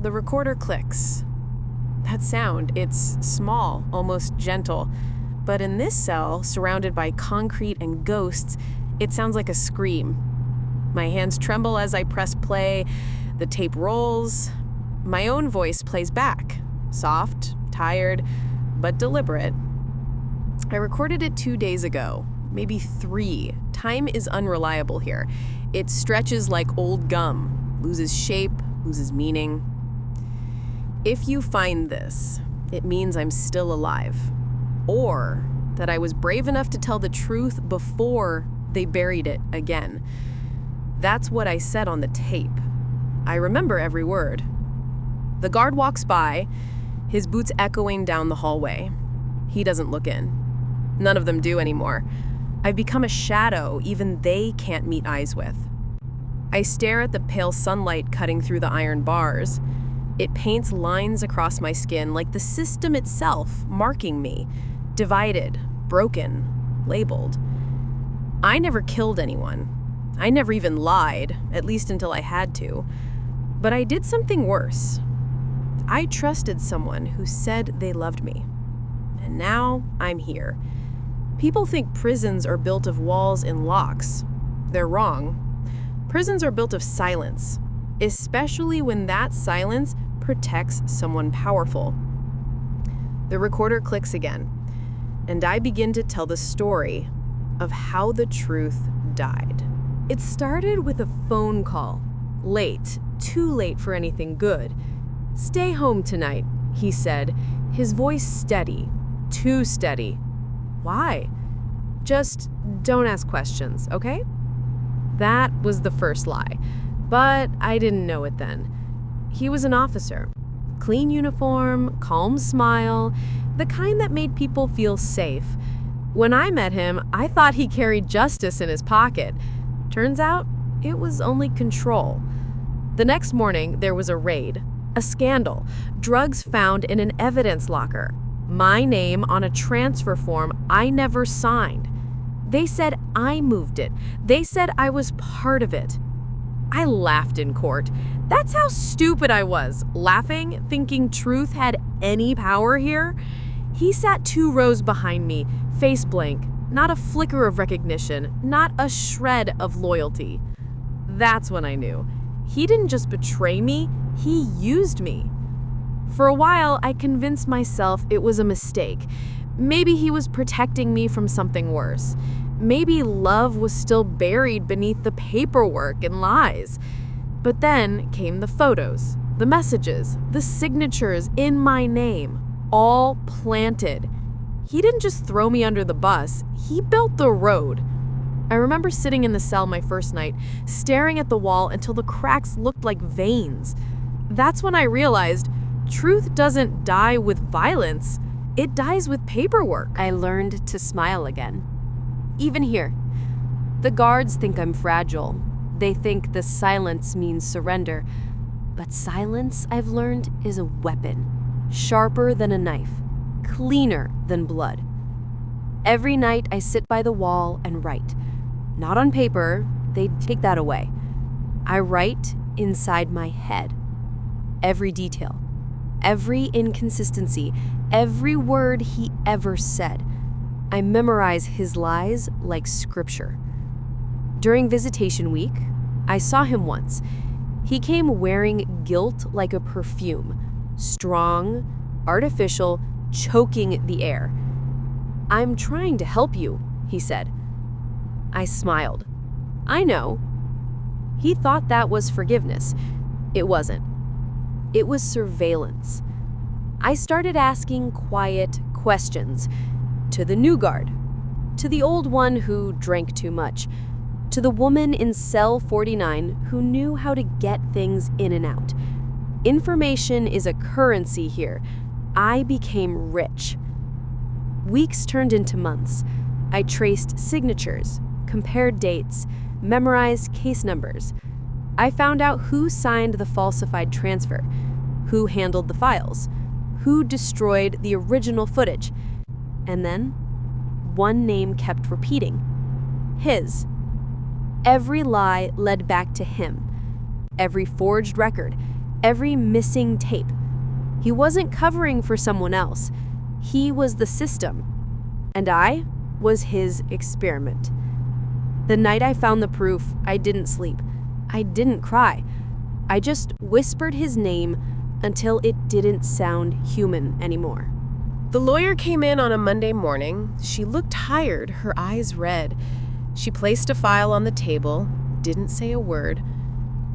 The recorder clicks. That sound, it's small, almost gentle. But in this cell, surrounded by concrete and ghosts, it sounds like a scream. My hands tremble as I press play. The tape rolls. My own voice plays back. Soft, tired, but deliberate. I recorded it 2 days ago, maybe 3. Time is unreliable here. It stretches like old gum, loses shape, loses meaning. If you find this, it means I'm still alive. Or that I was brave enough to tell the truth before they buried it again. That's what I said on the tape. I remember every word. The guard walks by, his boots echoing down the hallway. He doesn't look in. None of them do anymore. I've become a shadow even they can't meet eyes with. I stare at the pale sunlight cutting through the iron bars. It paints lines across my skin like the system itself marking me, divided, broken, labeled. I never killed anyone. I never even lied, at least until I had to. But I did something worse. I trusted someone who said they loved me. And now I'm here. People think prisons are built of walls and locks. They're wrong. Prisons are built of silence, especially when that silence protects someone powerful. The recorder clicks again, and I begin to tell the story of how the truth died. It started with a phone call. Late, too late for anything good. "Stay home tonight," he said, his voice steady, too steady. "Why?" "Just don't ask questions, okay?" That was the first lie, but I didn't know it then. He was an officer. Clean uniform, calm smile, the kind that made people feel safe. When I met him, I thought he carried justice in his pocket. Turns out, it was only control. The next morning, there was a raid, a scandal, drugs found in an evidence locker, my name on a transfer form I never signed. They said I moved it. They said I was part of it. I laughed in court. That's how stupid I was, laughing, thinking truth had any power here. He sat 2 rows behind me, face blank, not a flicker of recognition, not a shred of loyalty. That's when I knew. He didn't just betray me, he used me. For a while, I convinced myself it was a mistake. Maybe he was protecting me from something worse. Maybe love was still buried beneath the paperwork and lies. But then came the photos, the messages, the signatures in my name, all planted. He didn't just throw me under the bus, he built the road. I remember sitting in the cell my first night, staring at the wall until the cracks looked like veins. That's when I realized truth doesn't die with violence, it dies with paperwork. I learned to smile again. Even here, the guards think I'm fragile. They think the silence means surrender. But silence, I've learned, is a weapon. Sharper than a knife. Cleaner than blood. Every night I sit by the wall and write. Not on paper, they'd take that away. I write inside my head. Every detail. Every inconsistency. Every word he ever said. I memorize his lies like scripture. During visitation week, I saw him once. He came wearing guilt like a perfume. Strong, artificial, choking the air. "I'm trying to help you," he said. I smiled. I know. He thought that was forgiveness. It wasn't. It was surveillance. I started asking quiet questions. To the new guard. To the old one who drank too much. To the woman in cell 49 who knew how to get things in and out. Information is a currency here. I became rich. Weeks turned into months. I traced signatures, compared dates, memorized case numbers. I found out who signed the falsified transfer, who handled the files, who destroyed the original footage. And then, one name kept repeating. His. Every lie led back to him. Every forged record. every missing tape. He wasn't covering for someone else. He was the system. And I was his experiment. The night I found the proof, I didn't sleep. I didn't cry. I just whispered his name until it didn't sound human anymore. The lawyer came in on a Monday morning. She looked tired, her eyes red. She placed a file on the table, didn't say a word.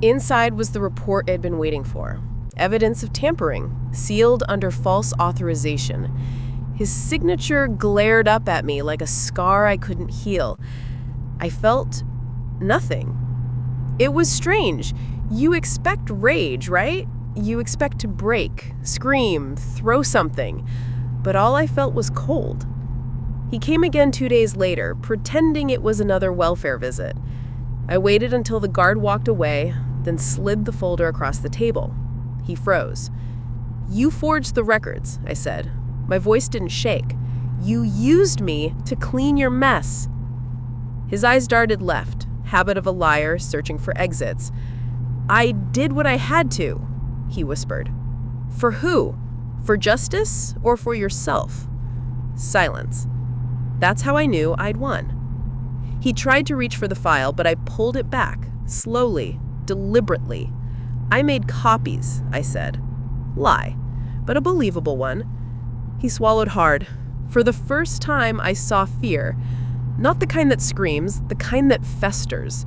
Inside was the report I'd been waiting for. Evidence of tampering, sealed under false authorization. His signature glared up at me like a scar I couldn't heal. I felt nothing. It was strange. You expect rage, right? You expect to break, scream, throw something. But all I felt was cold. He came again 2 days later, pretending it was another welfare visit. I waited until the guard walked away, then slid the folder across the table. He froze. "You forged the records," I said. My voice didn't shake. "You used me to clean your mess." His eyes darted left, habit of a liar searching for exits. "I did what I had to," he whispered. "For who? For justice or for yourself?" Silence. That's how I knew I'd won. He tried to reach for the file, but I pulled it back, slowly, deliberately. "I made copies," I said. Lie, but a believable one. He swallowed hard. For the first time, I saw fear. Not the kind that screams, the kind that festers.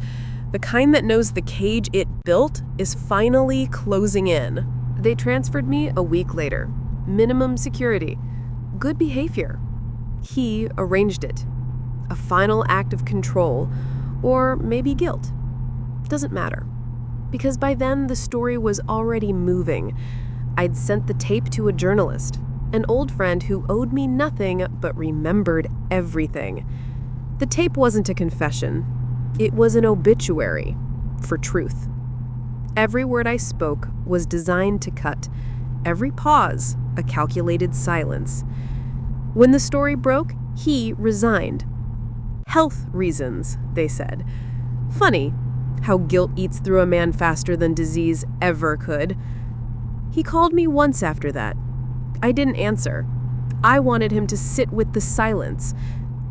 The kind that knows the cage it built is finally closing in. They transferred me a week later. Minimum security. Good behavior. He arranged it. A final act of control, or maybe guilt. Doesn't matter. Because by then, the story was already moving. I'd sent the tape to a journalist, an old friend who owed me nothing but remembered everything. The tape wasn't a confession. It was an obituary for truth. Every word I spoke was designed to cut. Every pause, a calculated silence. When the story broke, he resigned. Health reasons, they said. Funny how guilt eats through a man faster than disease ever could. He called me once after that. I didn't answer. I wanted him to sit with the silence.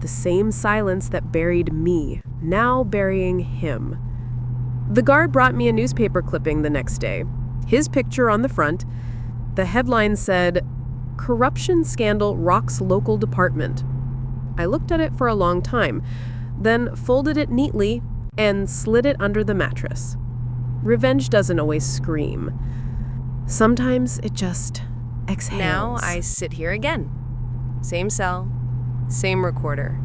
The same silence that buried me, now burying him. The guard brought me a newspaper clipping the next day. His picture on the front. The headline said, "Corruption Scandal Rocks Local Department." I looked at it for a long time, then folded it neatly and slid it under the mattress. Revenge doesn't always scream. Sometimes it just exhales. Now I sit here again. Same cell, same recorder,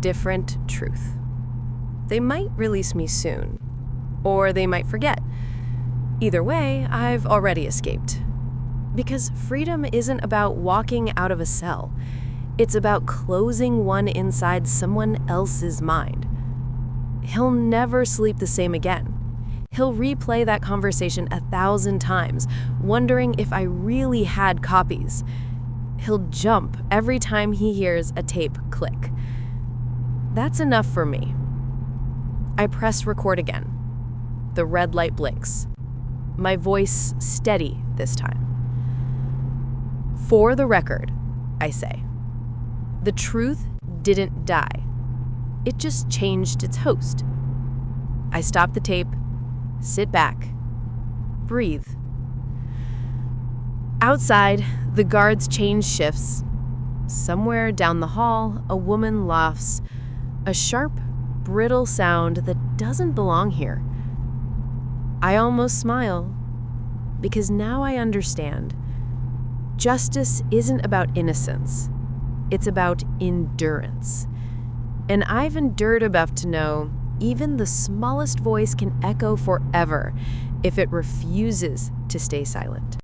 different truth. They might release me soon, or they might forget. Either way, I've already escaped. Because freedom isn't about walking out of a cell. It's about closing one inside someone else's mind. He'll never sleep the same again. He'll replay that conversation 1,000 times, wondering if I really had copies. He'll jump every time he hears a tape click. That's enough for me. I press record again. The red light blinks. My voice steady this time. For the record, I say, the truth didn't die. It just changed its host. I stop the tape, sit back, breathe. Outside, the guards change shifts. Somewhere down the hall, a woman laughs, a sharp, brittle sound that doesn't belong here. I almost smile, because now I understand. Justice isn't about innocence. It's about endurance. And I've endured enough to know even the smallest voice can echo forever if it refuses to stay silent.